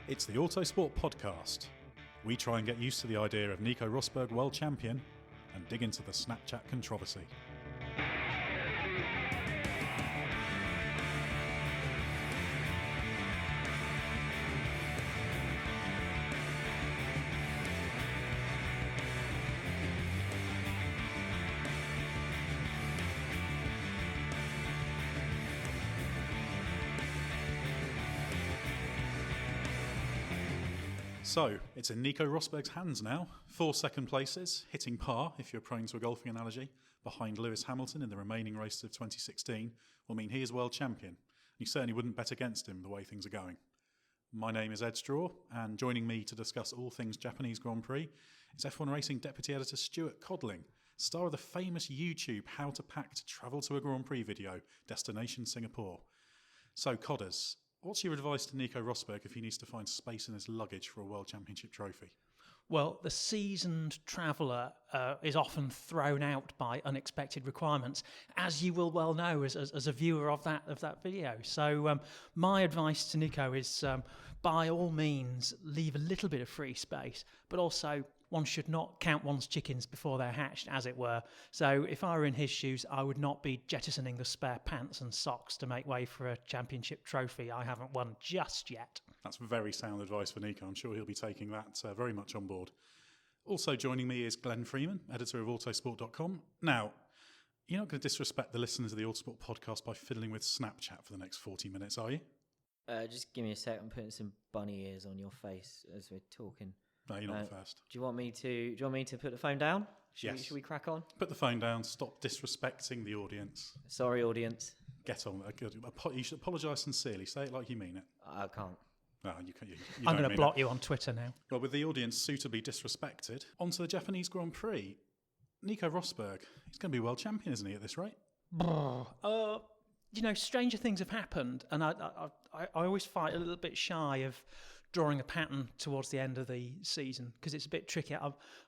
It's the Autosport podcast. We try and get used to the idea of Nico Rosberg world champion and dig into the Snapchat controversy. So, it's in Nico Rosberg's hands now. 4 second places, hitting par, if you're prone to a golfing analogy, behind Lewis Hamilton in the remaining races of 2016 will mean he is world champion. You certainly wouldn't bet against him the way things are going. My name is Ed Straw, and joining me to discuss all things Japanese Grand Prix is F1 Racing Deputy Editor Stuart Codling, star of the famous YouTube How to Pack to Travel to a Grand Prix video, Destination Singapore. So, Codders, what's your advice to Nico Rosberg if he needs to find space in his luggage for a World Championship trophy? Well, the seasoned traveller is often thrown out by unexpected requirements, as you will well know as a viewer of that video. So my advice to Nico is, by all means, leave a little bit of free space, but also one should not count one's chickens before they're hatched, as it were. So if I were in his shoes, I would not be jettisoning the spare pants and socks to make way for a championship trophy I haven't won just yet. That's very sound advice for Nico. I'm sure he'll be taking that very much on board. Also joining me is Glenn Freeman, editor of Autosport.com. Now, you're not going to disrespect the listeners of the Autosport podcast by fiddling with Snapchat for the next 40 minutes, are you? Just give me a sec. I'm putting some bunny ears on your face as we're talking. No, you're not first. Do you want me to put the phone down? Yes. Should we crack on? Put the phone down. Stop disrespecting the audience. Sorry, audience. Get on. You should apologise sincerely. Say it like you mean it. I can't. No, you can't. I'm going to block you on Twitter now. Well, with the audience suitably disrespected, onto the Japanese Grand Prix. Nico Rosberg, he's going to be world champion, isn't he, at this rate? Stranger things have happened, and I always fight a little bit shy of drawing a pattern towards the end of the season because it's a bit tricky.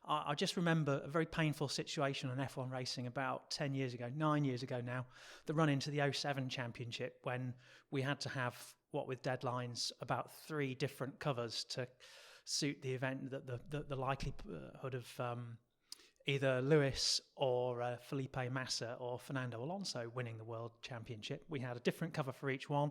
I just remember a very painful situation on F1 racing about 9 years ago now, the run into the 07 championship when we had to have, what with deadlines, about 3 different covers to suit the event, the likelihood of either Lewis or Felipe Massa or Fernando Alonso winning the World Championship. We had a different cover for each one,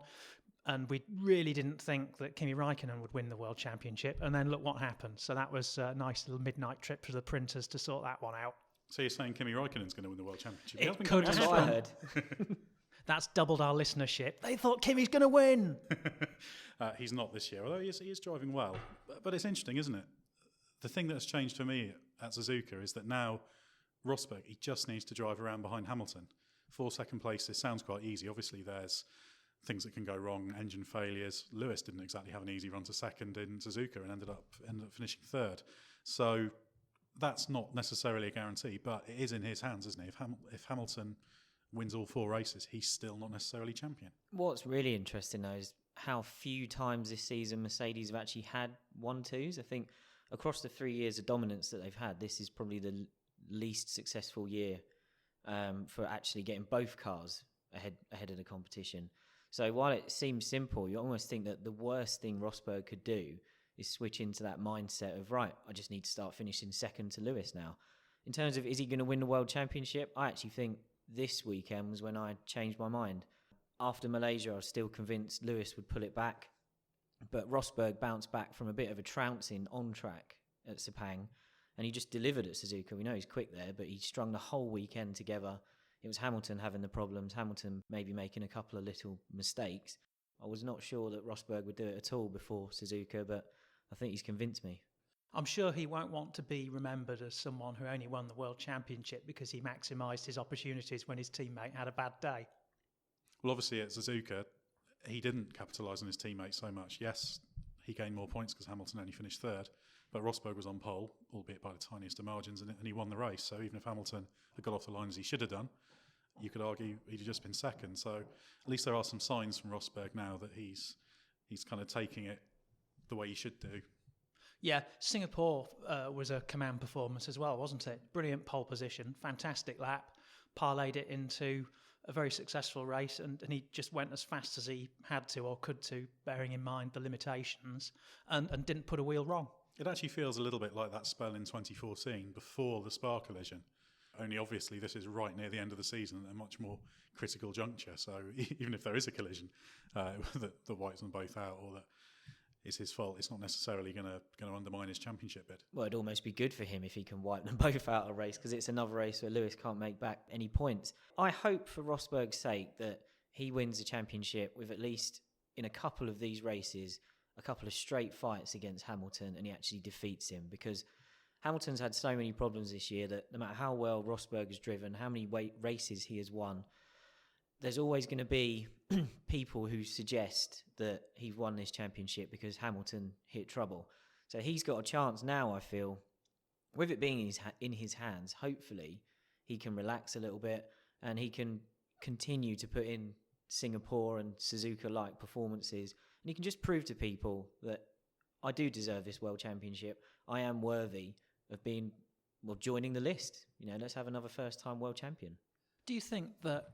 and we really didn't think that Kimi Raikkonen would win the World Championship, and then look what happened. So that was a nice little midnight trip to the printers to sort that one out. So you're saying Kimi Raikkonen's going to win the World Championship? It could That's what I heard. That's doubled our listenership. They thought Kimi's going to win. He's not this year, although he is driving well. But it's interesting, isn't it? The thing that's changed for me at Suzuka is that now Rosberg, he just needs to drive around behind Hamilton. 4 second places sounds quite easy. Obviously, there's things that can go wrong, engine failures. Lewis didn't exactly have an easy run to second in Suzuka and ended up finishing third. So that's not necessarily a guarantee, but it is in his hands, isn't it? If Hamilton wins all 4 races, he's still not necessarily champion. What's really interesting, though, is how few times this season Mercedes have actually had 1-2s. I think across the 3 years of dominance that they've had, this is probably the least successful year for actually getting both cars ahead of the competition. So while it seems simple, you almost think that the worst thing Rosberg could do is switch into that mindset of, right, I just need to start finishing second to Lewis now. In terms of, is he going to win the World Championship? I actually think this weekend was when I changed my mind. After Malaysia, I was still convinced Lewis would pull it back. But Rosberg bounced back from a bit of a trouncing on track at Sepang, and he just delivered at Suzuka. We know he's quick there, but he strung the whole weekend together. It was Hamilton having the problems, Hamilton maybe making a couple of little mistakes. I was not sure that Rosberg would do it at all before Suzuka, but I think he's convinced me. I'm sure he won't want to be remembered as someone who only won the World Championship because he maximised his opportunities when his teammate had a bad day. Well, obviously at Suzuka, he didn't capitalise on his teammates so much. Yes, he gained more points because Hamilton only finished third, but Rosberg was on pole, albeit by the tiniest of margins, and he won the race. So even if Hamilton had got off the line as he should have done, you could argue he'd have just been second. So at least there are some signs from Rosberg now that he's kind of taking it the way he should do. Yeah, Singapore was a command performance as well, wasn't it? Brilliant pole position, fantastic lap, parlayed it into a very successful race, and he just went as fast as he had to or could to, bearing in mind the limitations, and didn't put a wheel wrong. It actually feels a little bit like that spell in 2014 before the Spa collision. Only obviously this is right near the end of the season at a much more critical juncture. So even if there is a collision, that wipes them both out, or that it's his fault, it's not necessarily going to undermine his championship bid. Well, it'd almost be good for him if he can wipe them both out of a race, because it's another race where Lewis can't make back any points. I hope for Rosberg's sake that he wins the championship with, at least in a couple of these races, a couple of straight fights against Hamilton, and he actually defeats him, because Hamilton's had so many problems this year that no matter how well Rosberg has driven, how many races he has won, there's always going to be people who suggest that he won this championship because Hamilton hit trouble. So he's got a chance now, I feel, with it being in his hands. Hopefully he can relax a little bit and he can continue to put in Singapore and Suzuka-like performances, and he can just prove to people that I do deserve this world championship. I am worthy of joining the list. Let's have another first-time world champion. Do you think that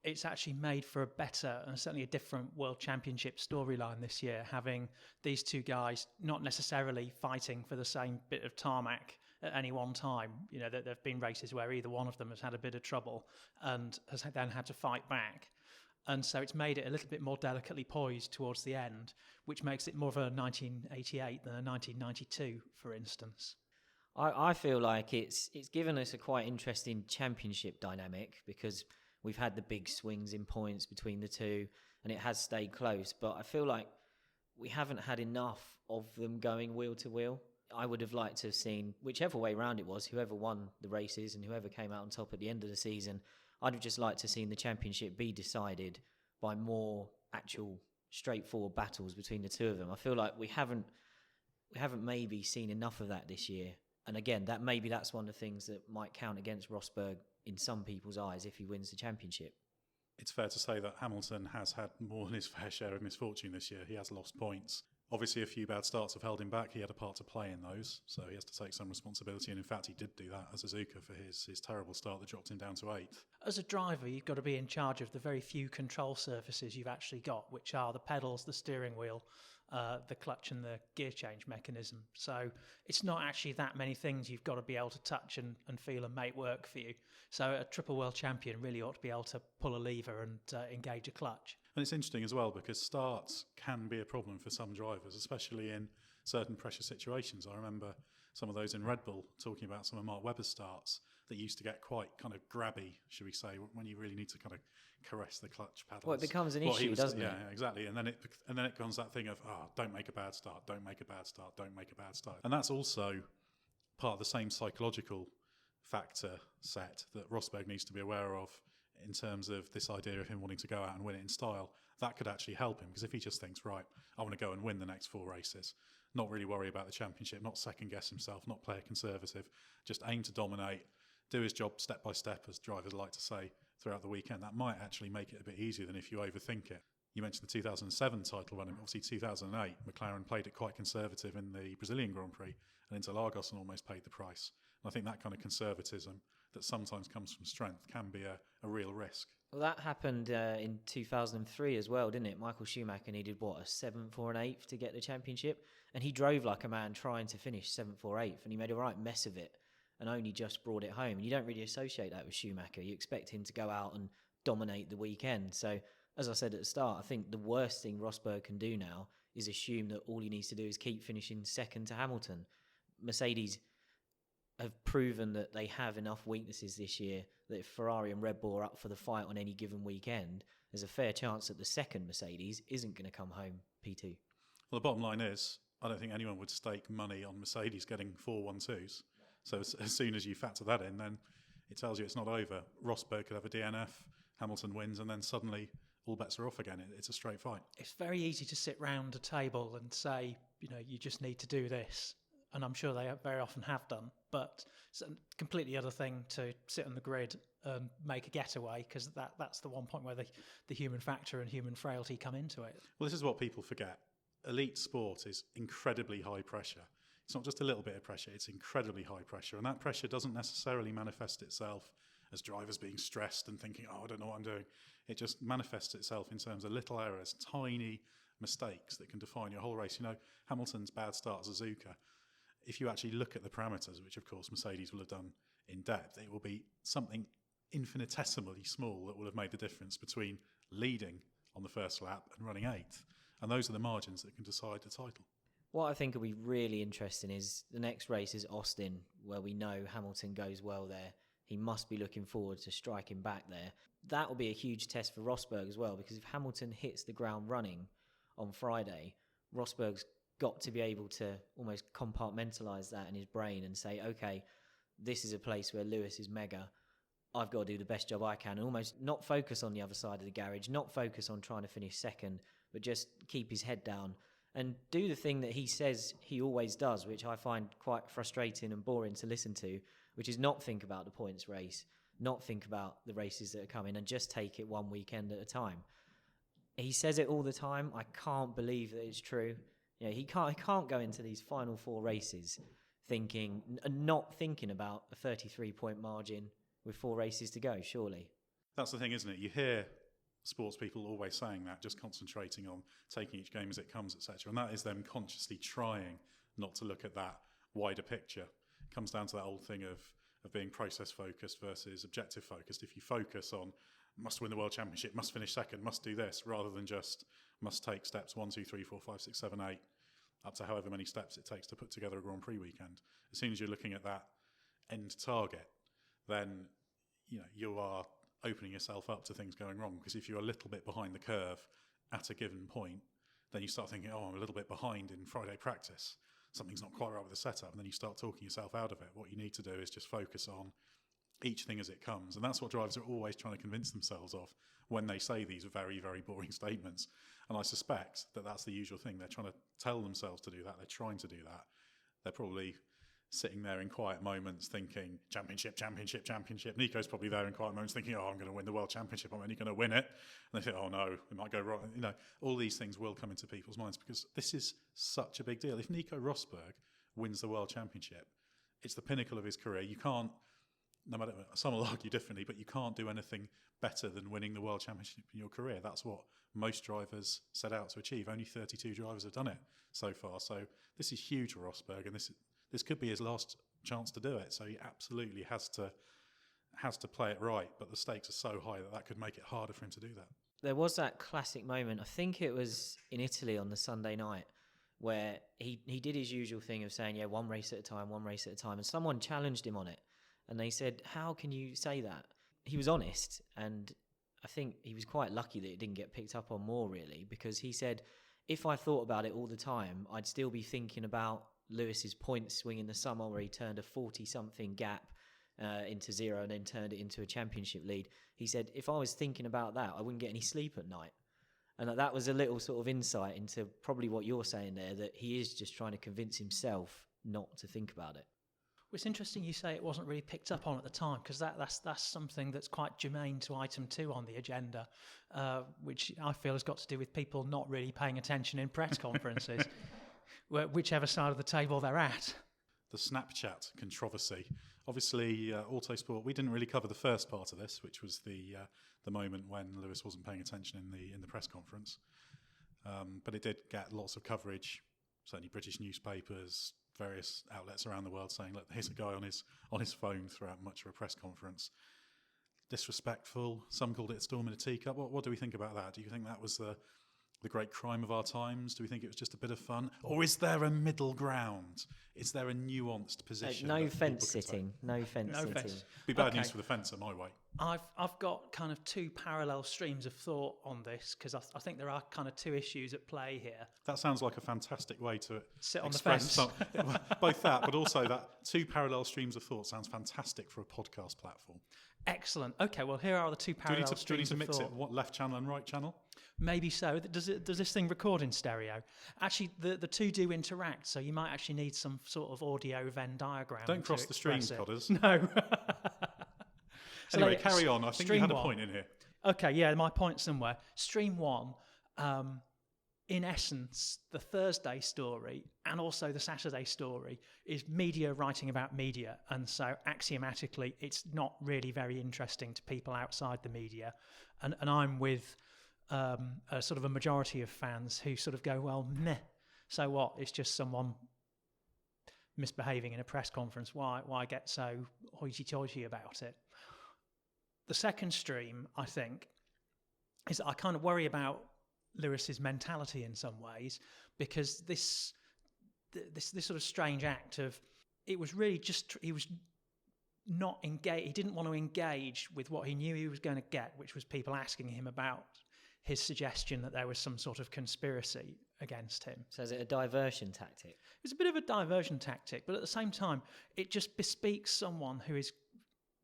it's actually made for a better and certainly a different world championship storyline this year, having these two guys not necessarily fighting for the same bit of tarmac at any one time? There have been races where either one of them has had a bit of trouble and has then had to fight back. And so it's made it a little bit more delicately poised towards the end, which makes it more of a 1988 than a 1992, for instance. I feel like it's given us a quite interesting championship dynamic, because we've had the big swings in points between the two and it has stayed close. But I feel like we haven't had enough of them going wheel to wheel. I would have liked to have seen, whichever way round it was, whoever won the races and whoever came out on top at the end of the season, I'd have just liked to have seen the championship be decided by more actual straightforward battles between the two of them. I feel like we haven't maybe seen enough of that this year. And again, that's one of the things that might count against Rosberg in some people's eyes if he wins the championship. It's fair to say that Hamilton has had more than his fair share of misfortune this year. He has lost points. Obviously, a few bad starts have held him back. He had a part to play in those, so he has to take some responsibility. And in fact, he did do that as Suzuka for his terrible start that dropped him down to 8th. As a driver, you've got to be in charge of the very few control surfaces you've actually got, which are the pedals, the steering wheel, the clutch and the gear change mechanism. So it's not actually that many things you've got to be able to touch and feel and make work for you. So a triple world champion really ought to be able to pull a lever and engage a clutch. And it's interesting as well, because starts can be a problem for some drivers, especially in certain pressure situations. I remember some of those in Red Bull talking about some of Mark Webber's starts that used to get quite kind of grabby, should we say, when you really need to kind of caress the clutch pedals. Well, it becomes an issue, doesn't it? Yeah, exactly. And then it becomes that thing of, don't make a bad start, don't make a bad start, don't make a bad start. And that's also part of the same psychological factor set that Rosberg needs to be aware of in terms of this idea of him wanting to go out and win it in style. That could actually help him, because if he just thinks, right, I want to go and win the next 4 races, not really worry about the championship, not second guess himself, not play a conservative, just aim to dominate, do his job step by step, as drivers like to say, throughout the weekend, that might actually make it a bit easier than if you overthink it. You mentioned the 2007 title run, obviously 2008, McLaren played it quite conservative in the Brazilian Grand Prix, and Interlagos and almost paid the price. And I think that kind of conservatism that sometimes comes from strength can be a real risk. Well, that happened in 2003 as well, didn't it? Michael Schumacher needed, a 7th or an 8th to get the championship? And he drove like a man trying to finish 7th or 8th, and he made a right mess of it and only just brought it home. And you don't really associate that with Schumacher. You expect him to go out and dominate the weekend. So, as I said at the start, I think the worst thing Rosberg can do now is assume that all he needs to do is keep finishing second to Hamilton. Mercedes have proven that they have enough weaknesses this year that if Ferrari and Red Bull are up for the fight on any given weekend, there's a fair chance that the second Mercedes isn't going to come home P2. Well, the bottom line is, I don't think anyone would stake money on Mercedes getting 4 1-2s. So as soon as you factor that in, then it tells you it's not over. Rosberg could have a DNF, Hamilton wins, and then suddenly all bets are off again. It's a straight fight. It's very easy to sit round a table and say, you just need to do this. And I'm sure they very often have done. But it's a completely other thing to sit on the grid and make a getaway, because that's the one point where the human factor and human frailty come into it. Well, this is what people forget. Elite sport is incredibly high pressure. It's not just a little bit of pressure, it's incredibly high pressure. And that pressure doesn't necessarily manifest itself as drivers being stressed and thinking, oh, I don't know what I'm doing. It just manifests itself in terms of little errors, tiny mistakes that can define your whole race. You know, Hamilton's bad start at Suzuka, if you actually look at the parameters, which of course Mercedes will have done in depth, it will be something infinitesimally small that will have made the difference between leading on the first lap and running 8th. And those are the margins that can decide the title. What I think will be really interesting is the next race is Austin, where we know Hamilton goes well there. He must be looking forward to striking back there. That will be a huge test for Rosberg as well, because if Hamilton hits the ground running on Friday, Rosberg's got to be able to almost compartmentalise that in his brain and say, okay, this is a place where Lewis is mega. I've got to do the best job I can, and almost not focus on the other side of the garage, not focus on trying to finish second, but just keep his head down and do the thing that he says he always does, which I find quite frustrating and boring to listen to, which is not think about the points race, not think about the races that are coming, and just take it one weekend at a time. He says it all the time. I can't believe that it's true. You know, he can't go into these final 4 races not thinking about a 33-point margin with 4 races to go, surely. That's the thing, isn't it? You hear sports people always saying that, just concentrating on taking each game as it comes, etc. And that is them consciously trying not to look at that wider picture. It comes down to that old thing of being process-focused versus objective-focused. If you focus on must win the World Championship, must finish second, must do this, rather than just must take steps 1, 2, 3, 4, 5, 6, 7, 8, up to however many steps it takes to put together a Grand Prix weekend. As soon as you're looking at that end target, then you are opening yourself up to things going wrong. Because if you're a little bit behind the curve at a given point, then you start thinking, oh, I'm a little bit behind in Friday practice. Something's not quite right with the setup. And then you start talking yourself out of it. What you need to do is just focus on each thing as it comes. And that's what drivers are always trying to convince themselves of when they say these very, very boring statements. And I suspect that that's the usual thing. They're trying to tell themselves to do that. They're trying to do that. They're probably sitting there in quiet moments thinking, championship, championship, championship. Nico's probably there in quiet moments thinking, oh, I'm going to win the World Championship. I'm only going to win it. And they think, oh no, it might go wrong. All these things will come into people's minds because this is such a big deal. If Nico Rosberg wins the World Championship, it's the pinnacle of his career. You can't, no matter, some will argue differently, but you can't do anything better than winning the World Championship in your career. That's what most drivers set out to achieve. Only 32 drivers have done it so far. So this is huge for Rosberg, and this could be his last chance to do it. So he absolutely has to play it right. But the stakes are so high that could make it harder for him to do that. There was that classic moment, I think it was in Italy on the Sunday night, where he did his usual thing of saying, yeah, one race at a time, and someone challenged him on it. And they said, how can you say that? He was honest, and I think he was quite lucky that it didn't get picked up on more, really, because he said, if I thought about it all the time, I'd still be thinking about Lewis's point swing in the summer where he turned a 40-something gap into 0 and then turned it into a championship lead. He said, if I was thinking about that, I wouldn't get any sleep at night. And that was a little sort of insight into probably what you're saying there, that he is just trying to convince himself not to think about it. Well, it's interesting you say it wasn't really picked up on at the time, because that's something that's quite germane to item 2 on the agenda, which I feel has got to do with people not really paying attention in press conferences, whichever side of the table they're at. The Snapchat controversy. Obviously, Autosport, we didn't really cover the first part of this, which was the moment when Lewis wasn't paying attention in the press conference. But it did get lots of coverage, certainly British newspapers, various outlets around the world saying, look, here's a guy on his phone throughout much of a press conference. Disrespectful. Some called it a storm in a teacup. What do we think about that? Do you think that was the great crime of our times? Do we think it was just a bit of fun? Or is there a middle ground? Is there a nuanced position? No fence sitting. No fence sitting. Be bad news for the fencer, my way. I've got kind of 2 parallel streams of thought on this, because I think there are kind of 2 issues at play here. That sounds like a fantastic way to sit on the fence. Both that, but also that 2 parallel streams of thought sounds fantastic for a podcast platform. Excellent. Okay, well, here are the 2 parallel streams of thought. Do we need to mix it? What, left channel and right channel? Maybe so. Does this thing record in stereo? Actually, the 2 do interact, so you might actually need some sort of audio Venn diagram. Don't cross the streams, Codders. No. Anyway, carry on. I think you had a point in here. Okay, yeah, my point somewhere. Stream 1 in essence, the Thursday story and also the Saturday story is media writing about media. And so axiomatically, it's not really very interesting to people outside the media. And I'm with a sort of a majority of fans who sort of go, well, meh, so what? It's just someone misbehaving in a press conference. Why get so hoity-toity about it? The second stream, I think, is that I kind of worry about Lewis's mentality in some ways, because this sort of strange act of, it was really just, he was not engaged. He didn't want to engage with what he knew he was going to get, which was people asking him about his suggestion that there was some sort of conspiracy against him. So is it a diversion tactic? It was a bit of a diversion tactic, but at the same time, it just bespeaks someone who is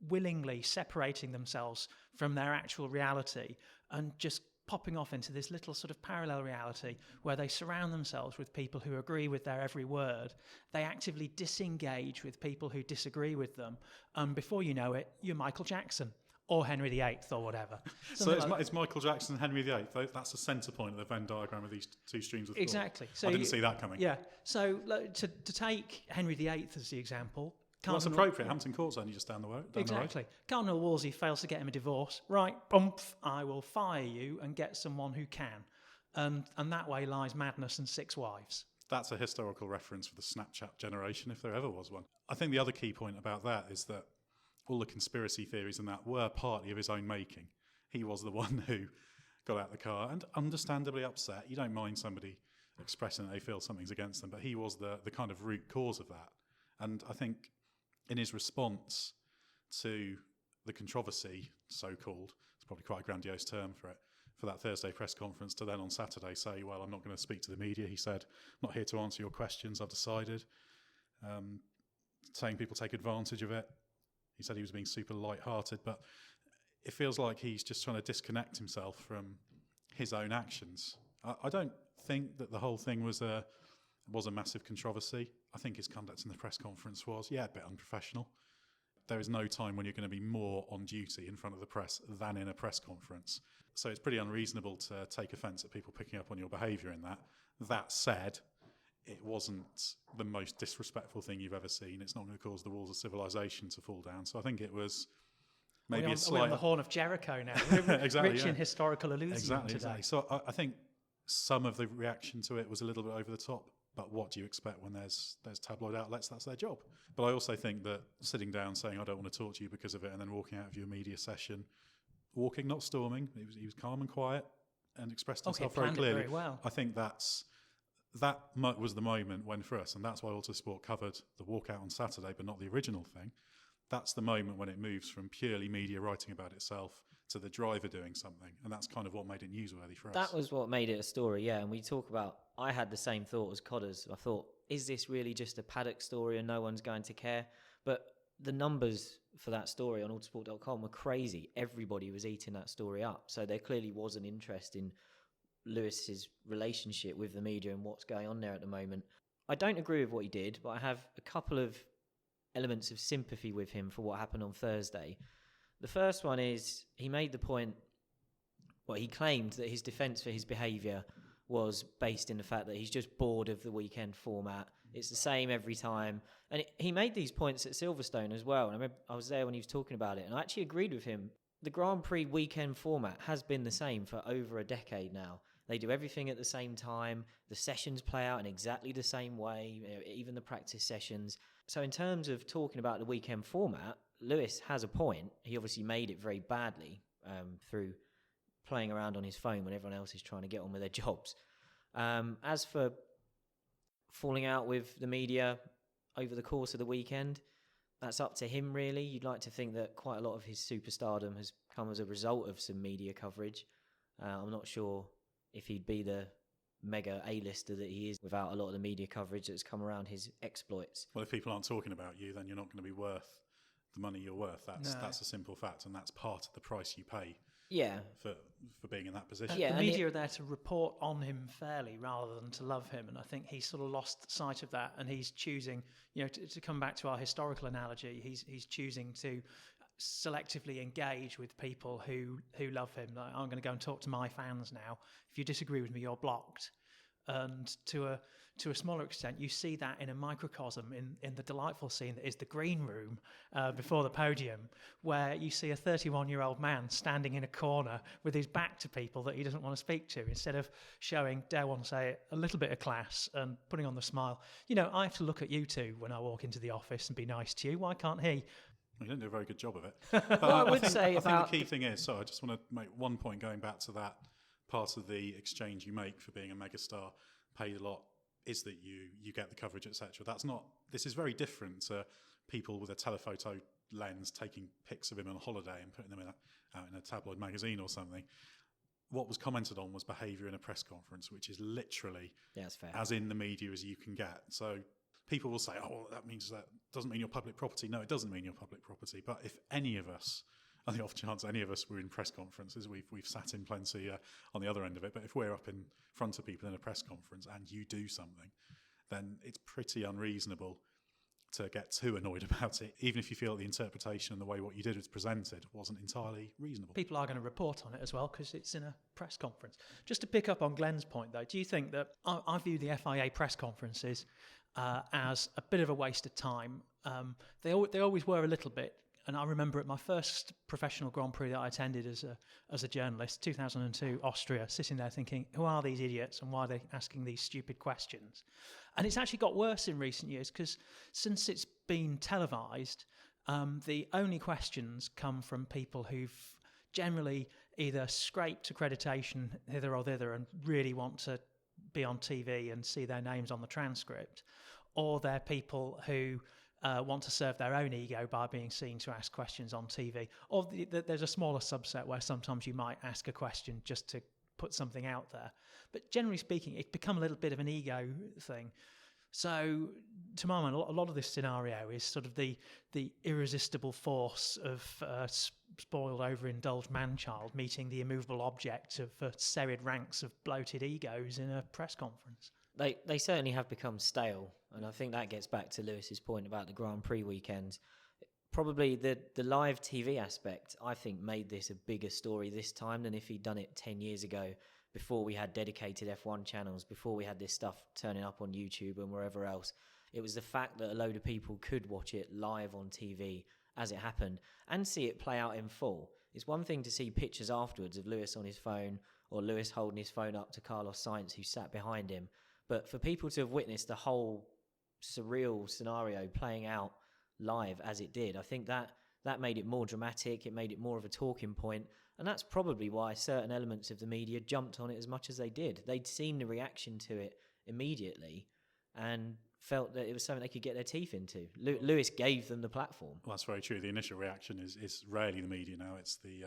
willingly separating themselves from their actual reality and just popping off into this little sort of parallel reality where they surround themselves with people who agree with their every word. They actively disengage with people who disagree with them. Before you know it, you're Michael Jackson or Henry VIII or whatever. So it's Michael Jackson and Henry VIII. That's the centre point of the Venn diagram of these two streams of thought. Exactly. So I didn't see that coming. Yeah. So to take Henry VIII as the example, Well, that's appropriate. Hampton Court's only just down the road. Exactly. Cardinal Wolsey fails to get him a divorce. Right, I will fire you and get someone who can. And that way lies madness and 6 wives. That's a historical reference for the Snapchat generation, if there ever was one. I think the other key point about that is that all the conspiracy theories and that were partly of his own making. He was the one who got out of the car and understandably upset. You don't mind somebody expressing that they feel something's against them, but he was the kind of root cause of that. And I think in his response to the controversy, so-called, it's probably quite a grandiose term for it, for that Thursday press conference, to then on Saturday say, well, I'm not going to speak to the media. He said, I'm not here to answer your questions, I've decided. Saying people take advantage of it. He said he was being super light-hearted, but it feels like he's just trying to disconnect himself from his own actions. I don't think that the whole thing was a massive controversy. I think his conduct in the press conference was, a bit unprofessional. There is no time when you're going to be more on duty in front of the press than in a press conference. So it's pretty unreasonable to take offence at people picking up on your behaviour in that. That said, it wasn't the most disrespectful thing you've ever seen. It's not going to cause the walls of civilization to fall down. So I think it was maybe a slight... We're on the Horn of Jericho now. Exactly, Rich in historical allusion today. Exactly. So I think some of the reaction to it was a little bit over the top. But what do you expect when there's tabloid outlets? That's their job. But I also think that sitting down saying, I don't want to talk to you because of it, and then walking out of your media session, walking, not storming, he was calm and quiet and expressed himself very clearly. Very well. I think that was the moment when, for us, and that's why Autosport covered the walkout on Saturday, but not the original thing. That's the moment when it moves from purely media writing about itself to the driver doing something. And that's kind of what made it newsworthy for us. That was what made it a story, yeah. And we talk about, I had the same thought as Codders. I thought, is this really just a paddock story and no one's going to care? But the numbers for that story on autosport.com were crazy. Everybody was eating that story up. So there clearly was an interest in Lewis's relationship with the media and what's going on there at the moment. I don't agree with what he did, but I have a couple of elements of sympathy with him for what happened on Thursday. The first one is he made the point, he claimed that his defence for his behaviour was based in the fact that he's just bored of the weekend format. It's the same every time. And he made these points at Silverstone as well. And I remember I was there when he was talking about it, and I actually agreed with him. The Grand Prix weekend format has been the same for over a decade now. They do everything at the same time. The sessions play out in exactly the same way, even the practice sessions. So in terms of talking about the weekend format, Lewis has a point. He obviously made it very badly through playing around on his phone when everyone else is trying to get on with their jobs. As for falling out with the media over the course of the weekend, that's up to him, really. You'd like to think that quite a lot of his superstardom has come as a result of some media coverage. I'm not sure if he'd be the mega A-lister that he is without a lot of the media coverage that's come around his exploits. Well, if people aren't talking about you, then you're not going to be worth the money you're worth. That's a simple fact, and that's part of the price you pay. Yeah, for being in that position. The media are there to report on him fairly rather than to love him, and I think he's sort of lost sight of that. And he's choosing, to come back to our historical analogy, he's choosing to selectively engage with people who love him. Like, I'm going to go and talk to my fans now. If you disagree with me, you're blocked. And to a smaller extent, you see that in a microcosm in the delightful scene that is the green room before the podium, where you see a 31-year-old man standing in a corner with his back to people that he doesn't want to speak to, instead of showing, dare one say it, a little bit of class and putting on the smile. I have to look at you two when I walk into the office and be nice to you. Why can't he? You don't do a very good job of it. But I think the key thing is, so I just want to make one point going back to that part of the exchange you make for being a megastar, paid a lot, is that you get the coverage, etc. This is very different to people with a telephoto lens taking pics of him on holiday and putting them out in a tabloid magazine or something. What was commented on was behaviour in a press conference, which is literally as in the media as you can get. So people will say, oh, well, that doesn't mean you're public property. No, it doesn't mean you're public property. But if any of us, on the off chance any of us were in press conferences, we've sat in plenty on the other end of it, but if we're up in front of people in a press conference and you do something, then it's pretty unreasonable to get too annoyed about it, even if you feel the interpretation and the way what you did was presented wasn't entirely reasonable. People are going to report on it as well because it's in a press conference. Just to pick up on Glenn's point, though, do you think that I view the FIA press conferences as a bit of a waste of time? They always were a little bit. And I remember at my first professional Grand Prix that I attended as a journalist, 2002, Austria, sitting there thinking, who are these idiots and why are they asking these stupid questions? And it's actually got worse in recent years because since it's been televised, the only questions come from people who've generally either scraped accreditation hither or thither and really want to be on TV and see their names on the transcript, or they're people who want to serve their own ego by being seen to ask questions on TV. Or there's a smaller subset where sometimes you might ask a question just to put something out there. But generally speaking, it's become a little bit of an ego thing. So to my mind, a lot of this scenario is sort of the irresistible force of spoiled, overindulged man-child meeting the immovable object of serried ranks of bloated egos in a press conference. They certainly have become stale, and I think that gets back to Lewis's point about the Grand Prix weekend. Probably the live TV aspect, I think, made this a bigger story this time than if he'd done it 10 years ago, before we had dedicated F1 channels, before we had this stuff turning up on YouTube and wherever else. It was the fact that a load of people could watch it live on TV as it happened and see it play out in full. It's one thing to see pictures afterwards of Lewis on his phone or Lewis holding his phone up to Carlos Sainz, who sat behind him. But for people to have witnessed the whole surreal scenario playing out live as it did, I think that made it more dramatic. It made it more of a talking point. And that's probably why certain elements of the media jumped on it as much as they did. They'd seen the reaction to it immediately and felt that it was something they could get their teeth into. Lewis gave them the platform. Well, that's very true. The initial reaction is rarely the media now. It's the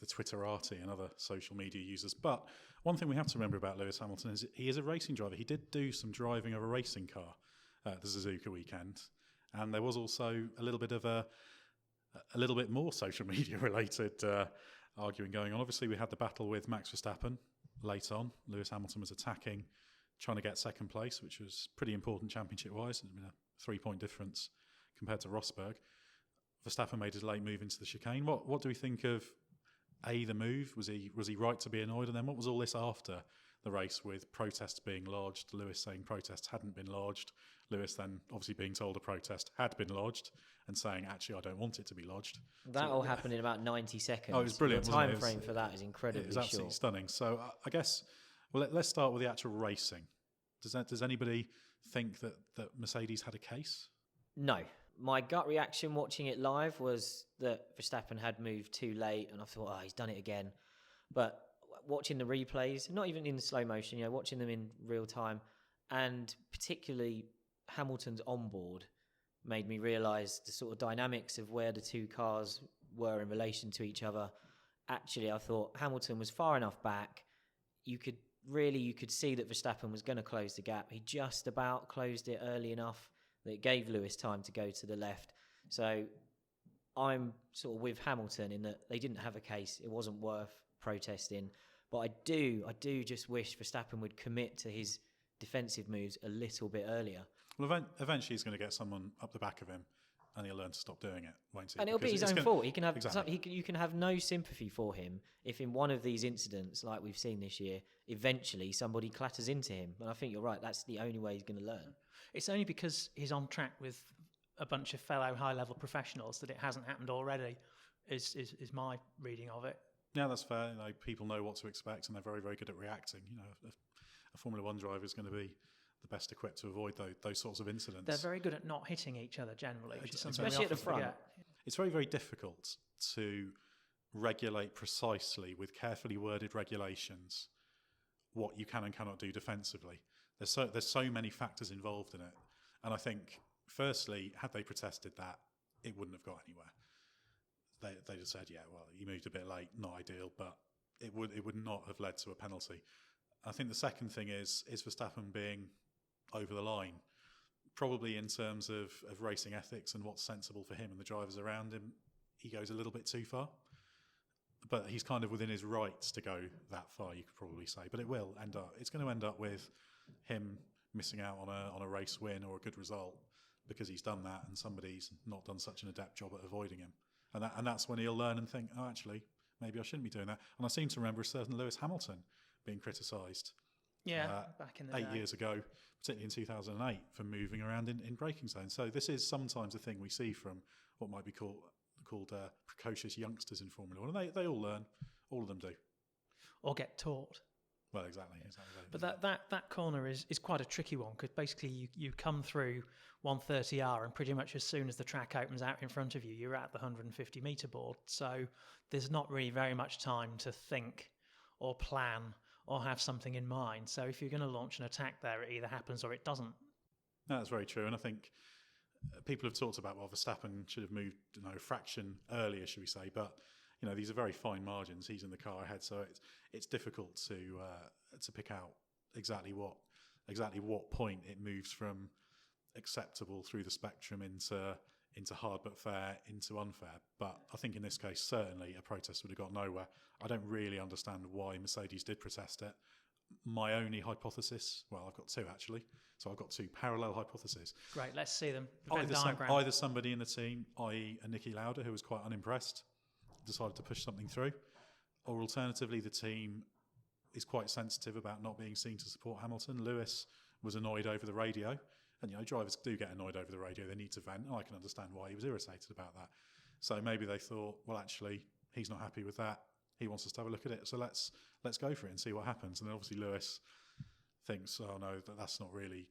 Twitterati and other social media users. But one thing we have to remember about Lewis Hamilton is he is a racing driver. He did do some driving of a racing car at the Suzuka weekend, and there was also a little bit more social media related arguing going on. Obviously, we had the battle with Max Verstappen late on. Lewis Hamilton was attacking, trying to get second place, which was pretty important championship-wise. There's been a 3-point difference compared to Rosberg. Verstappen made his late move into the chicane. What do we think of the move? Was he right to be annoyed? And then what was all this after the race with protests being lodged, Lewis saying protests hadn't been lodged, Lewis then obviously being told a protest had been lodged and saying, actually, I don't want it to be lodged. That all happened in about 90 seconds. Oh, it was brilliant. The time frame for that is incredibly short. It was absolutely stunning. So I guess, let's start with the actual racing. Does anybody think that Mercedes had a case? No. My gut reaction watching it live was that Verstappen had moved too late, and I thought, he's done it again. But watching the replays, not even in slow motion, watching them in real time, and particularly Hamilton's onboard, made me realise the sort of dynamics of where the two cars were in relation to each other. Actually, I thought Hamilton was far enough back. You could see that Verstappen was going to close the gap. He just about closed it early enough that it gave Lewis time to go to the left. So I'm sort of with Hamilton in that they didn't have a case. It wasn't worth protesting. But I do just wish Verstappen would commit to his defensive moves a little bit earlier. Well, eventually he's going to get someone up the back of him and he'll learn to stop doing it, won't he? And it'll be Because his own fault. He can have exactly. you can have no sympathy for him if in one of these incidents, like we've seen this year, eventually somebody clatters into him. And I think you're right. That's the only way he's going to learn. It's only because he's on track with a bunch of fellow high-level professionals that it hasn't happened already, is my reading of it. Yeah, that's fair. People know what to expect, and they're very, very good at reacting. A Formula One driver is going to be the best equipped to avoid those sorts of incidents. They're very good at not hitting each other generally, which is something we Especially at the often front. forget. It's very, very difficult to regulate precisely with carefully worded regulations what you can and cannot do defensively. There's so many factors involved in it, and I think firstly, had they protested that, it wouldn't have got anywhere. They just said, yeah, well, you moved a bit late, not ideal, but it would not have led to a penalty. I think the second thing is Verstappen being over the line, probably in terms of racing ethics and what's sensible for him and the drivers around him. He goes a little bit too far, but he's kind of within his rights to go that far, you could probably say. But it's going to end up with him missing out on a race win or a good result because he's done that and somebody's not done such an adept job at avoiding him. And that's when he'll learn and think, oh, actually, maybe I shouldn't be doing that. And I seem to remember a certain Lewis Hamilton being criticised Back in the 8 years ago, particularly in 2008, for moving around in braking zones. So this is sometimes a thing we see from what might be called precocious youngsters in Formula One. And they all learn. All of them do. Or get taught. Well, exactly. But that corner is quite a tricky one, because basically you come through 130R and pretty much as soon as the track opens out in front of you, you're at the 150 metre board. So there's not really very much time to think or plan or have something in mind. So if you're going to launch an attack there, it either happens or it doesn't. No, that's very true. And I think people have talked about, well, Verstappen should have moved a fraction earlier, should we say. But, these are very fine margins. He's in the car ahead. So it's difficult to pick out exactly what point it moves from acceptable through the spectrum into hard but fair, into unfair. But I think in this case, certainly a protest would have got nowhere. I don't really understand why Mercedes did protest it. My only hypothesis, well, I've got two actually. So I've got two parallel hypotheses. Great, let's see them. Venn diagram. Either somebody in the team, i.e. a Niki Lauda, who was quite unimpressed, decided to push something through, or alternatively the team is quite sensitive about not being seen to support Hamilton. Lewis was annoyed over the radio, and drivers do get annoyed over the radio. They need to vent, and I can understand why he was irritated about that. So maybe they thought, well, actually, he's not happy with that. He wants us to have a look at it, so let's go for it and see what happens. And then obviously Lewis thinks, oh no, that's not really.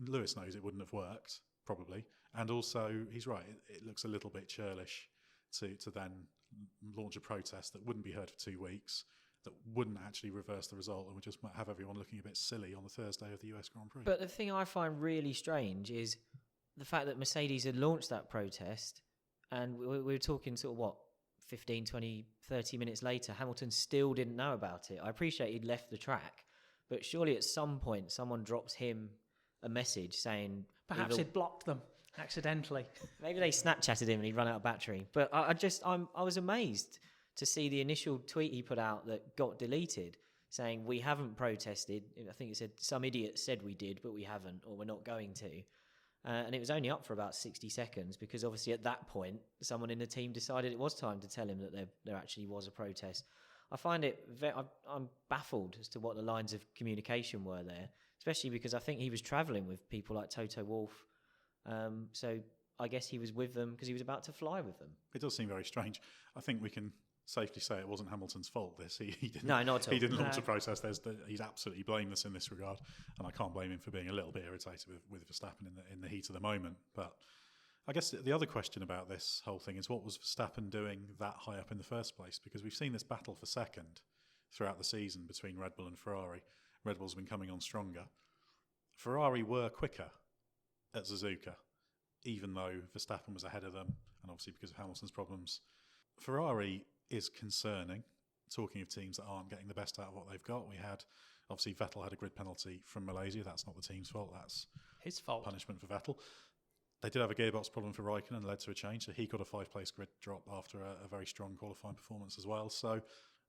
Lewis knows it wouldn't have worked probably, and also he's right. It looks a little bit churlish to then launch a protest that wouldn't be heard for 2 weeks, that wouldn't actually reverse the result, and would just have everyone looking a bit silly on the Thursday of the US Grand Prix. But the thing I find really strange is the fact that Mercedes had launched that protest, and we were talking sort of 15, 20, 30 minutes later, Hamilton still didn't know about it. I appreciate he'd left the track, but surely at some point someone drops him a message saying... Perhaps he'd blocked them accidentally. Maybe they Snapchatted him and he'd run out of battery. But I was amazed to see the initial tweet he put out that got deleted, saying, we haven't protested. I think it said, some idiot said we did, but we haven't, or we're not going to. And it was only up for about 60 seconds because obviously at that point, someone in the team decided it was time to tell him that there actually was a protest. I find it, I'm baffled as to what the lines of communication were there, especially because I think he was travelling with people like Toto Wolff. So I guess he was with them because he was about to fly with them. It does seem very strange. I think we can safely say it wasn't Hamilton's fault. He didn't. No, not at all. He didn't launch a protest. He's absolutely blameless in this regard, and I can't blame him for being a little bit irritated with Verstappen in the heat of the moment. But I guess the other question about this whole thing is, what was Verstappen doing that high up in the first place? Because we've seen this battle for second throughout the season between Red Bull and Ferrari. Red Bull's been coming on stronger. Ferrari were quicker at Suzuka, even though Verstappen was ahead of them, and obviously because of Hamilton's problems. Ferrari is concerning, talking of teams that aren't getting the best out of what they've got. Obviously Vettel had a grid penalty from Malaysia. That's not the team's fault. That's his fault. Punishment for Vettel. They did have a gearbox problem for Raikkonen, led to a change. So he got a 5-place grid drop after a very strong qualifying performance as well. So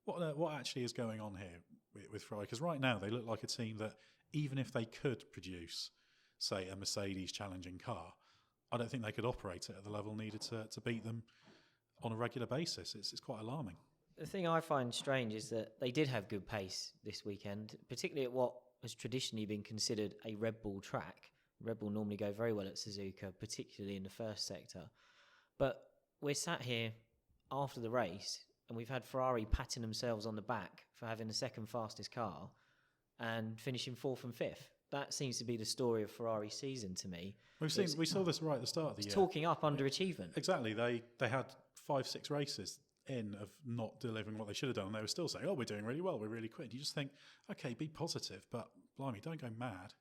what actually is going on here with Ferrari? Because right now they look like a team that, even if they could produce, say, a Mercedes challenging car, I don't think they could operate it at the level needed to beat them on a regular basis. It's quite alarming. The thing I find strange is that they did have good pace this weekend, particularly at what has traditionally been considered a Red Bull track. Red Bull normally go very well at Suzuka, particularly in the first sector. But we're sat here after the race and we've had Ferrari patting themselves on the back for having the second fastest car and finishing fourth and fifth. That seems to be the story of Ferrari's season to me. We saw this right at the start of the year. Talking up underachievement. Exactly. They had 5-6 races in of not delivering what they should have done, and they were still saying, "Oh, we're doing really well. We're really quick." You just think, okay, be positive, but blimey, don't go mad.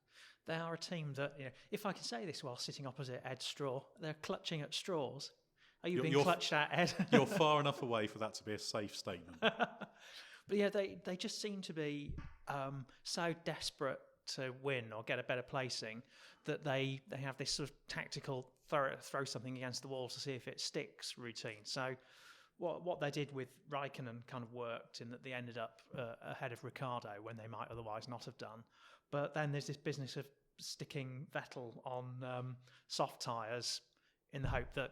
They are a team that, if I can say this while sitting opposite Ed Straw, they're clutching at straws. Are you being clutched at, Ed? You're far enough away for that to be a safe statement. But yeah, they just seem to be so desperate to win or get a better placing that they have this sort of tactical throw something against the wall to see if it sticks routine. So what they did with Raikkonen kind of worked in that they ended up ahead of Ricciardo when they might otherwise not have done. But then there's this business of sticking Vettel on soft tyres in the hope that,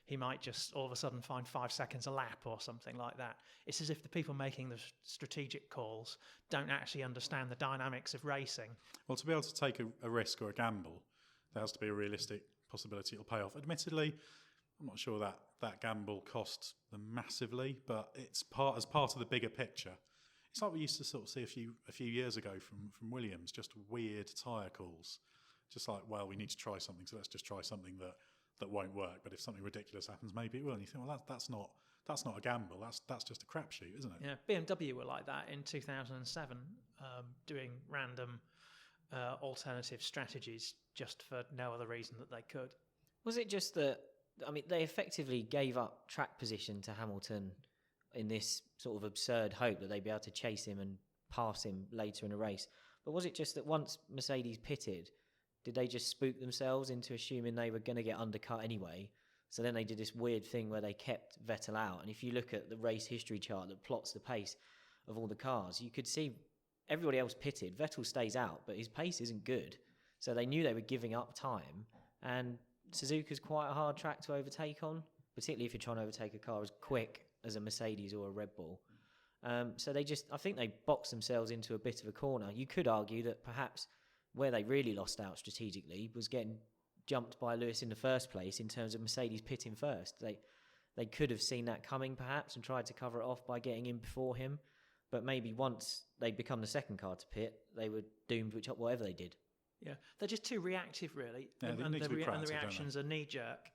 he might just all of a sudden find 5 seconds a lap or something like that. It's as if the people making the strategic calls don't actually understand the dynamics of racing. Well, to be able to take a risk or a gamble, there has to be a realistic possibility it'll pay off. Admittedly, I'm not sure that gamble cost them massively, but it's part of the bigger picture. It's like we used to sort of see a few years ago from Williams, just weird tyre calls. Just like, well, we need to try something, so let's just try something that won't work. But if something ridiculous happens, maybe it will. And you think, well, that's not a gamble. That's just a crapshoot, isn't it? Yeah, BMW were like that in 2007, doing random alternative strategies just for no other reason that they could. Was it just that? I mean, they effectively gave up track position to Hamilton in this sort of absurd hope that they'd be able to chase him and pass him later in a race. But was it just that once Mercedes pitted, did they just spook themselves into assuming they were going to get undercut anyway? So then they did this weird thing where they kept Vettel out. And if you look at the race history chart that plots the pace of all the cars, you could see everybody else pitted. Vettel stays out, but his pace isn't good. So they knew they were giving up time. And Suzuka's quite a hard track to overtake on, particularly if you're trying to overtake a car as quick as a Mercedes or a Red Bull. So I think they boxed themselves into a bit of a corner. You could argue that perhaps where they really lost out strategically was getting jumped by Lewis in the first place in terms of Mercedes pitting first. They could have seen that coming perhaps and tried to cover it off by getting in before him. But maybe once they'd become the second car to pit, they were doomed whatever they did. Yeah, they're just too reactive, really. Yeah, and the reactions are knee-jerk.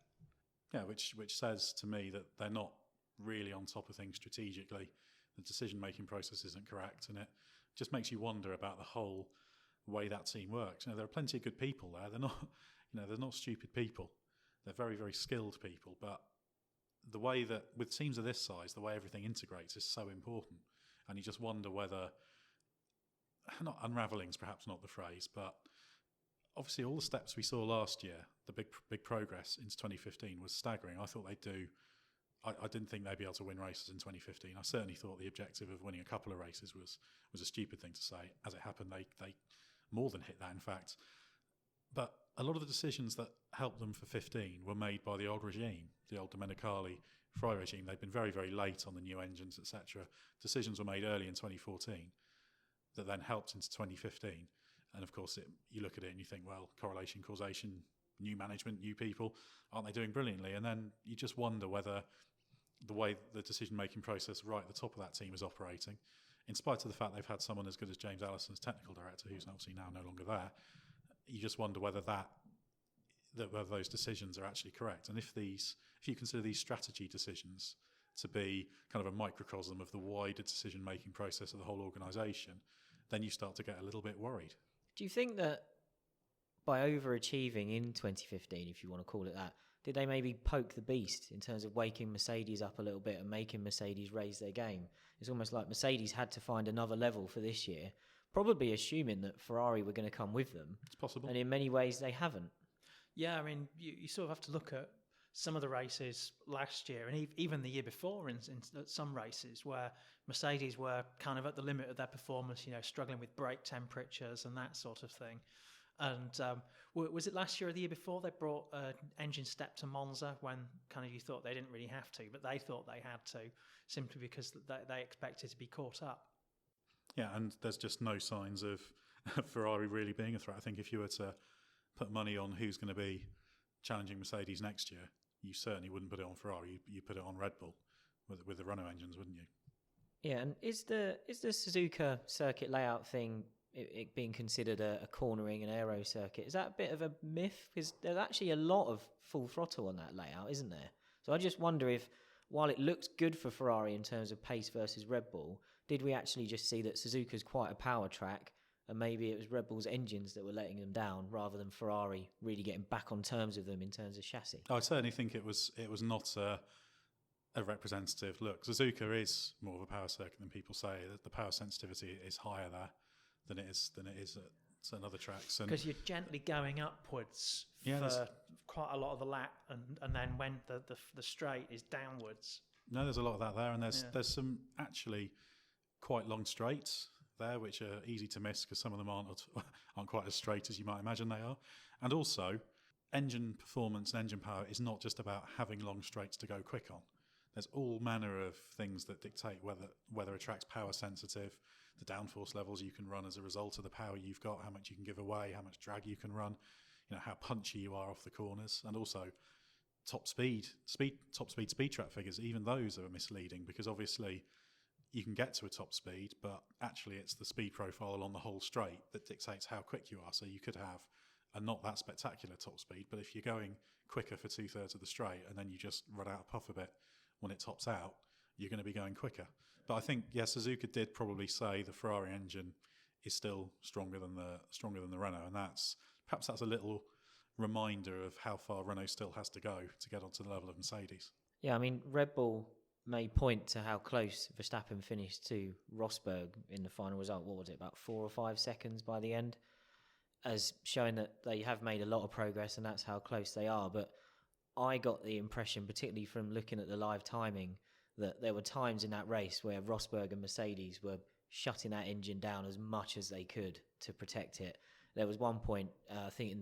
Yeah, which says to me that they're not really on top of things strategically. The decision-making process isn't correct, and it just makes you wonder about the whole way that team works. There are plenty of good people there. They're not stupid people. They're very, very skilled people. But the way that with teams of this size, the way everything integrates is so important, and you just wonder whether not unraveling is perhaps not the phrase, but obviously all the steps we saw last year, the big progress into 2015 was staggering. I thought they'd do. I didn't think they'd be able to win races in 2015. I certainly thought the objective of winning a couple of races was a stupid thing to say. As it happened, they more than hit that, in fact. But a lot of the decisions that helped them for 15 were made by the old regime, the old Domenicali Fry regime. They'd been very, very late on the new engines, etc. Decisions were made early in 2014 that then helped into 2015. And of course, you look at it and you think, well, correlation, causation, new management, new people, aren't they doing brilliantly? And then you just wonder whether the way the decision-making process right at the top of that team is operating, in spite of the fact they've had someone as good as James Allison's technical director, who's obviously now no longer there, you just wonder whether whether those decisions are actually correct. And if you consider these strategy decisions to be kind of a microcosm of the wider decision-making process of the whole organisation, then you start to get a little bit worried. Do you think that by overachieving in 2015, if you want to call it that, did they maybe poke the beast in terms of waking Mercedes up a little bit and making Mercedes raise their game? It's almost like Mercedes had to find another level for this year, probably assuming that Ferrari were going to come with them. It's possible. And in many ways, they haven't. Yeah, I mean, you sort of have to look at some of the races last year and even the year before in some races where Mercedes were kind of at the limit of their performance, struggling with brake temperatures and that sort of thing. And was it last year or the year before they brought an engine step to Monza when kind of you thought they didn't really have to, but they thought they had to simply because they expected to be caught up. Yeah, and there's just no signs of Ferrari really being a threat. I think if you were to put money on who's going to be challenging Mercedes next year, you certainly wouldn't put it on Ferrari. You put it on Red Bull with the Renault engines, wouldn't you? Yeah, and is the Suzuka circuit layout thing, it being considered a cornering and aero circuit, is that a bit of a myth? Because there's actually a lot of full throttle on that layout, isn't there? So I just wonder if, while it looks good for Ferrari in terms of pace versus Red Bull, did we actually just see that Suzuka's quite a power track, and maybe it was Red Bull's engines that were letting them down rather than Ferrari really getting back on terms with them in terms of chassis? I certainly think it was not a representative look. Suzuka is more of a power circuit than people say. The power sensitivity is higher there than it is at certain other tracks. Because you're gently going upwards for quite a lot of the lap, and then when the straight is downwards. No, there's a lot of that there, and there's some actually quite long straights there, which are easy to miss because some of them aren't quite as straight as you might imagine they are. And also, engine performance and engine power is not just about having long straights to go quick on. There's all manner of things that dictate whether a track's power sensitive, the downforce levels you can run as a result of the power you've got, how much you can give away, how much drag you can run, how punchy you are off the corners, and also top speed track figures. Even those are misleading because obviously you can get to a top speed, but actually it's the speed profile along the whole straight that dictates how quick you are. So you could have a not that spectacular top speed, but if you're going quicker for 2/3 of the straight and then you just run out of puff a bit when it tops out, you're going to be going quicker. But I think, Suzuka did probably say the Ferrari engine is still stronger than the Renault, and perhaps that's a little reminder of how far Renault still has to go to get onto the level of Mercedes. Yeah, I mean, Red Bull may point to how close Verstappen finished to Rosberg in the final result. What was it, about 4 or 5 seconds by the end? As showing that they have made a lot of progress and that's how close they are. But I got the impression, particularly from looking at the live timing, that there were times in that race where Rosberg and Mercedes were shutting that engine down as much as they could to protect it. There was one point, I think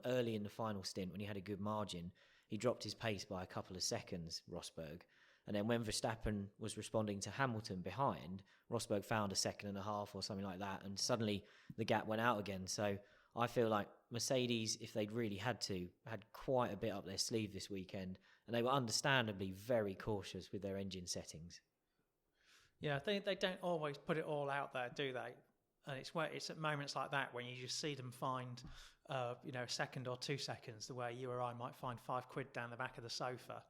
early in the final stint, when he had a good margin, he dropped his pace by a couple of seconds, Rosberg. And then when Verstappen was responding to Hamilton behind, Rosberg found 1.5 seconds or something like that, and suddenly the gap went out again. So I feel like Mercedes, if they'd really had to, had quite a bit up their sleeve this weekend, and they were understandably very cautious with their engine settings. Yeah, they don't always put it all out there, do they? And it's at moments like that when you just see them find, a second or 2 seconds, the way you or I might find £5 down the back of the sofa.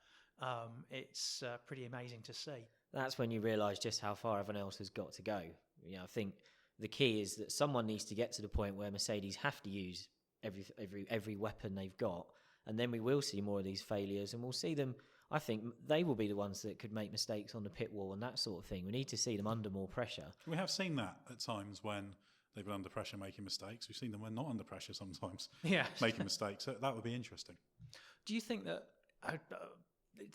It's pretty amazing to see. That's when you realise just how far everyone else has got to go. I think the key is that someone needs to get to the point where Mercedes have to use every weapon they've got, and then we will see more of these failures, and we'll see them. I think they will be the ones that could make mistakes on the pit wall and that sort of thing. We need to see them under more pressure. We have seen that at times when they've been under pressure making mistakes. We've seen them when not under pressure sometimes making mistakes. So that would be interesting. Do you think that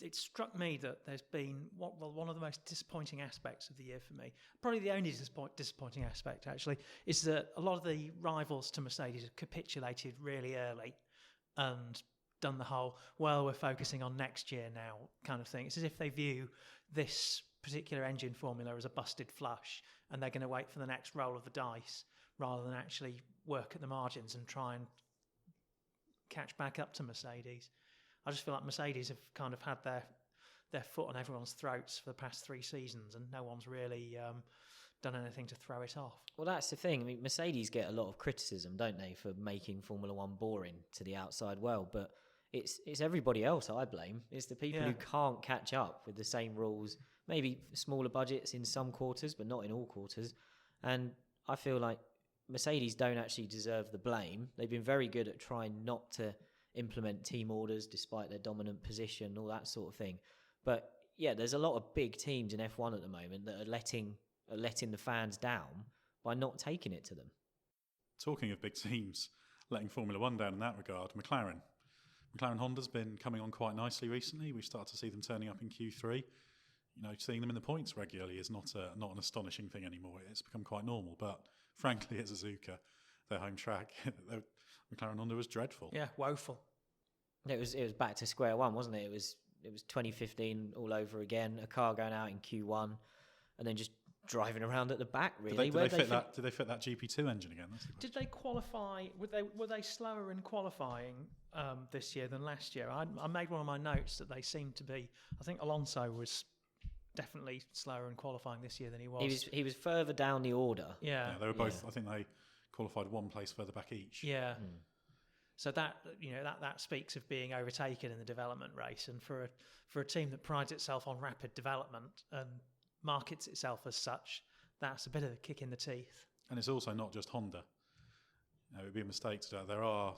it struck me that there's been one of the most disappointing aspects of the year for me, probably the only disappointing aspect actually, is that a lot of the rivals to Mercedes have capitulated really early and done the whole, we're focusing on next year now kind of thing. It's as if they view this particular engine formula as a busted flush and they're going to wait for the next roll of the dice rather than actually work at the margins and try and catch back up to Mercedes. I just feel like Mercedes have kind of had their foot on everyone's throats for the past 3 seasons and no one's really done anything to throw it off. Well, that's the thing. I mean, Mercedes get a lot of criticism, don't they, for making Formula One boring to the outside world, but it's everybody else I blame. It's the people who can't catch up with the same rules, maybe smaller budgets in some quarters, but not in all quarters. And I feel like Mercedes don't actually deserve the blame. They've been very good at trying not to implement team orders despite their dominant position, all that sort of thing. But yeah, there's a lot of big teams in F1 at the moment that are letting the fans down by not taking it to them. Talking of big teams letting Formula One down in that regard, McLaren Honda's been coming on quite nicely recently. We've started to see them turning up in Q3. Seeing them in the points regularly is not an astonishing thing anymore. It's become quite normal. But frankly, at Suzuka, their home track, McLaren Honda was dreadful. Yeah, woeful. It was back to square one, wasn't it? It was 2015 all over again. A car going out in Q1, and then just driving around at the back. Really, Did they fit that GP2 engine again? That's the Did they qualify? Were they slower in qualifying this year than last year? I made one of my notes that they seemed to be. I think Alonso was definitely slower in qualifying this year than he was. He was further down the order. Yeah, they were both. Yeah. I think they qualified one place further back each. Yeah. So that that speaks of being overtaken in the development race, and for a team that prides itself on rapid development and markets itself as such, that's a bit of a kick in the teeth. And it's also not just Honda. It would be a mistake to do that.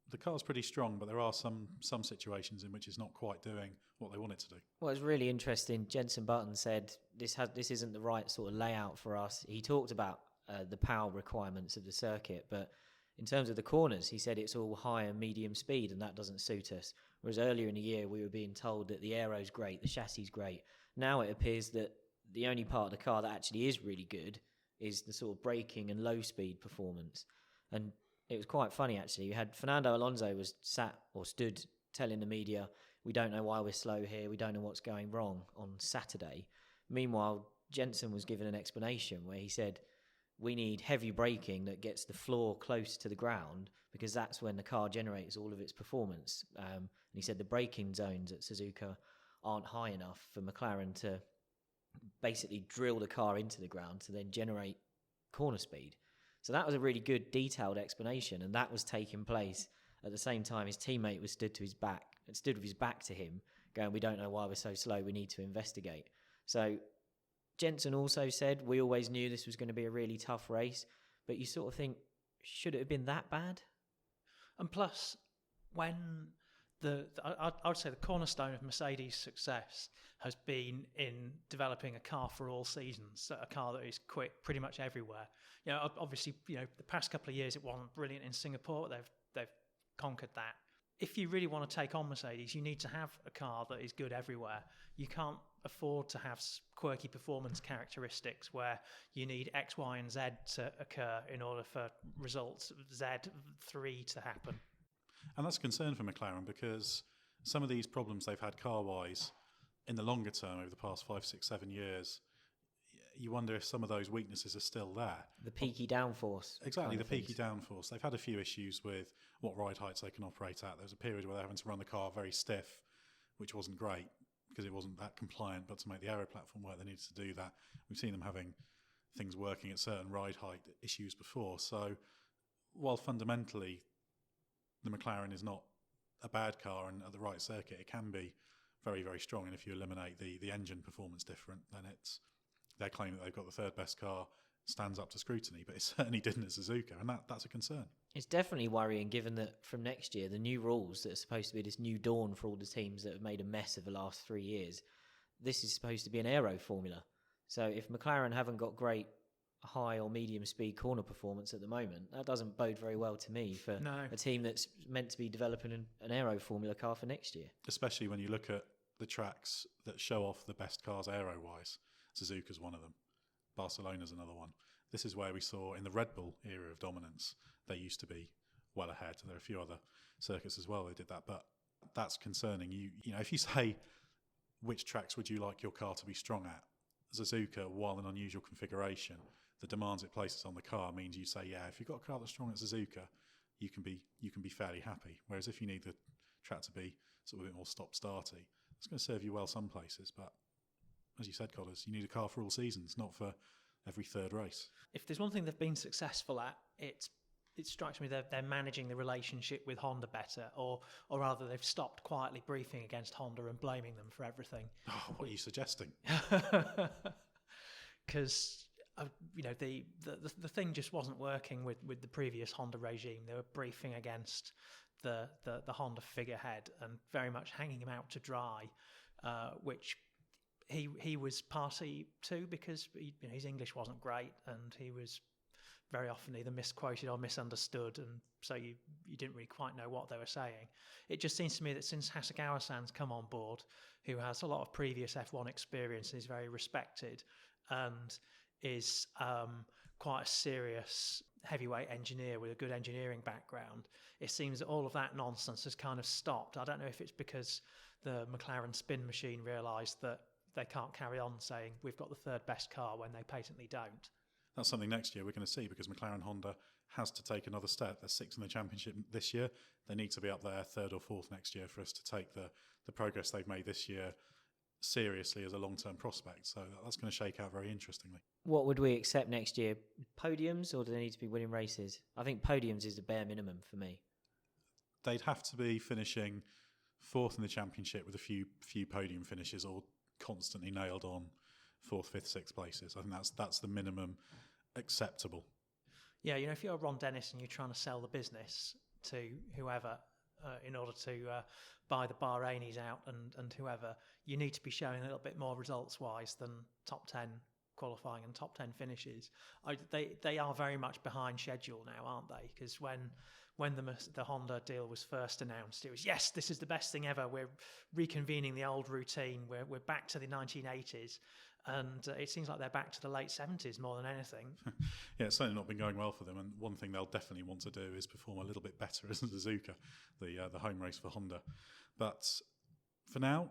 The car's pretty strong, but there are some situations in which it's not quite doing what they want it to do. Well, it's really interesting. Jenson Button said this isn't the right sort of layout for us. He talked about the power requirements of the circuit, but in terms of the corners, he said it's all high and medium speed, and that doesn't suit us. Whereas earlier in the year, we were being told that the aero's great, the chassis is great. Now it appears that the only part of the car that actually is really good is the sort of braking and low speed performance. And it was quite funny, actually. We had Fernando Alonso was stood telling the media, we don't know why we're slow here, we don't know what's going wrong on Saturday. Meanwhile, Jenson was given an explanation where he said, we need heavy braking that gets the floor close to the ground because that's when the car generates all of its performance. And he said the braking zones at Suzuka aren't high enough for McLaren to basically drill the car into the ground to then generate corner speed. So that was a really good detailed explanation, and that was taking place at the same time his teammate was stood with his back to him, going, we don't know why we're so slow, we need to investigate. So Jenson also said, we always knew this was going to be a really tough race, but you sort of think, should it have been that bad? And plus, when I would say the cornerstone of Mercedes' success has been in developing a car for all seasons, a car that is quick pretty much everywhere. Obviously, the past couple of years it wasn't brilliant in Singapore. They've conquered that. If you really want to take on Mercedes, you need to have a car that is good everywhere. You can't afford to have quirky performance characteristics where you need X, Y, and Z to occur in order for results Z3 to happen. And that's a concern for McLaren because some of these problems they've had car-wise in the longer term over the past 5, 6, 7 years, you wonder if some of those weaknesses are still there. The peaky downforce. Exactly, the peaky downforce. They've had a few issues with what ride heights they can operate at. There was a period where they're having to run the car very stiff, which wasn't great because it wasn't that compliant, but to make the aero platform work, they needed to do that. We've seen them having things working at certain ride height issues before. So while fundamentally the McLaren is not a bad car and at the right circuit, it can be very, very strong. And if you eliminate the engine performance different, then their claim that they've got the third best car stands up to scrutiny, but it certainly didn't at Suzuka, and that's a concern. It's definitely worrying given that from next year, the new rules that are supposed to be this new dawn for all the teams that have made a mess of the last 3 years, this is supposed to be an aero formula. So if McLaren haven't got great high or medium speed corner performance at the moment, that doesn't bode very well to me for a team that's meant to be developing an aero formula car for next year. Especially when you look at the tracks that show off the best cars aero-wise. Suzuka's one of them. Barcelona's another one. This is where we saw in the Red Bull era of dominance, they used to be well ahead. There are a few other circuits as well they did that, but that's concerning. You know, if you say which tracks would you like your car to be strong at, Suzuka, while an unusual configuration, the demands it places on the car means you say, yeah, if you've got a car that's strong at Suzuka, you can be fairly happy. Whereas if you need the track to be sort of a bit more stop-starty, it's going to serve you well some places, but as you said, Collers, you need a car for all seasons, not for every third race. If there's one thing they've been successful at, it strikes me they're managing the relationship with Honda better, or rather they've stopped quietly briefing against Honda and blaming them for everything. Oh, what are you suggesting? Because the thing just wasn't working with the previous Honda regime. They were briefing against the Honda figurehead and very much hanging him out to dry, which he was party to because his English wasn't great and he was very often either misquoted or misunderstood, and so you didn't really quite know what they were saying. It just seems to me that since Hasegawa-san's come on board, who has a lot of previous F1 experience and is very respected and is quite a serious heavyweight engineer with a good engineering background. It seems that all of that nonsense has kind of stopped. I don't know if it's because the McLaren spin machine realised that they can't carry on saying we've got the third best car when they patently don't. That's something next year we're going to see, because McLaren Honda has to take another step. They're sixth in the championship this year. They need to be up there third or fourth next year for us to take the progress they've made this year seriously as a long-term prospect. So that's going to shake out very interestingly. What would we accept next year? Podiums, or do they need to be winning races? I think podiums is the bare minimum for me. They'd have to be finishing fourth in the championship with a few podium finishes, or constantly nailed on fourth, fifth, sixth places. I think that's the minimum acceptable. Yeah, you know, if you're Ron Dennis and you're trying to sell the business to whoever in order to buy the Bahrainis out and whoever, you need to be showing a little bit more results-wise than top 10 qualifying and top 10 finishes. They are very much behind schedule now, aren't they? Because when the Honda deal was first announced, it was, yes, this is the best thing ever. We're reconvening the old routine. We're back to the 1980s. And it seems like they're back to the late 70s more than anything. Yeah, it's certainly not been going well for them. And one thing they'll definitely want to do is perform a little bit better as Suzuka, the home race for Honda. But for now,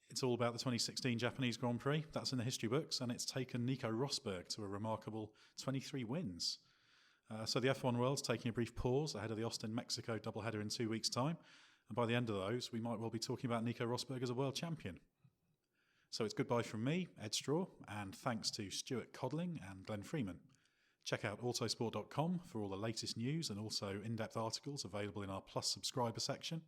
it's all about the 2016 Japanese Grand Prix. That's in the history books, and it's taken Nico Rosberg to a remarkable 23 wins. So the F1 world's taking a brief pause ahead of the Austin, Mexico doubleheader in 2 weeks' time. And by the end of those, we might well be talking about Nico Rosberg as a world champion. So it's goodbye from me, Ed Straw, and thanks to Stuart Codling and Glenn Freeman. Check out autosport.com for all the latest news and also in-depth articles available in our Plus subscriber section.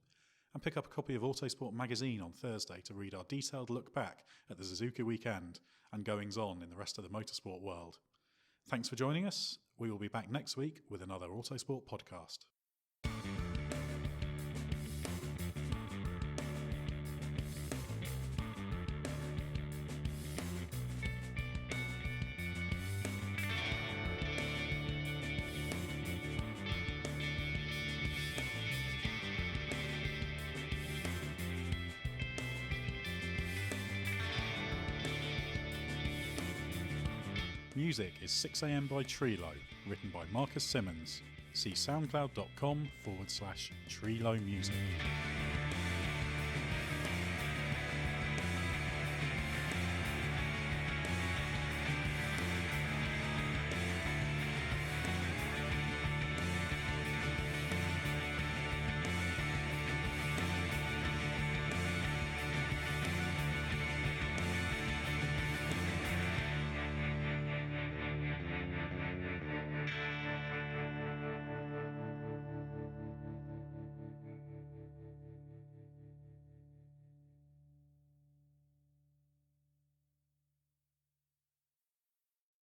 And pick up a copy of Autosport magazine on Thursday to read our detailed look back at the Suzuka weekend and goings-on in the rest of the motorsport world. Thanks for joining us. We will be back next week with another Autosport podcast. Music is 6am by Trilo, written by Marcus Simmons. See soundcloud.com/Trilo Music.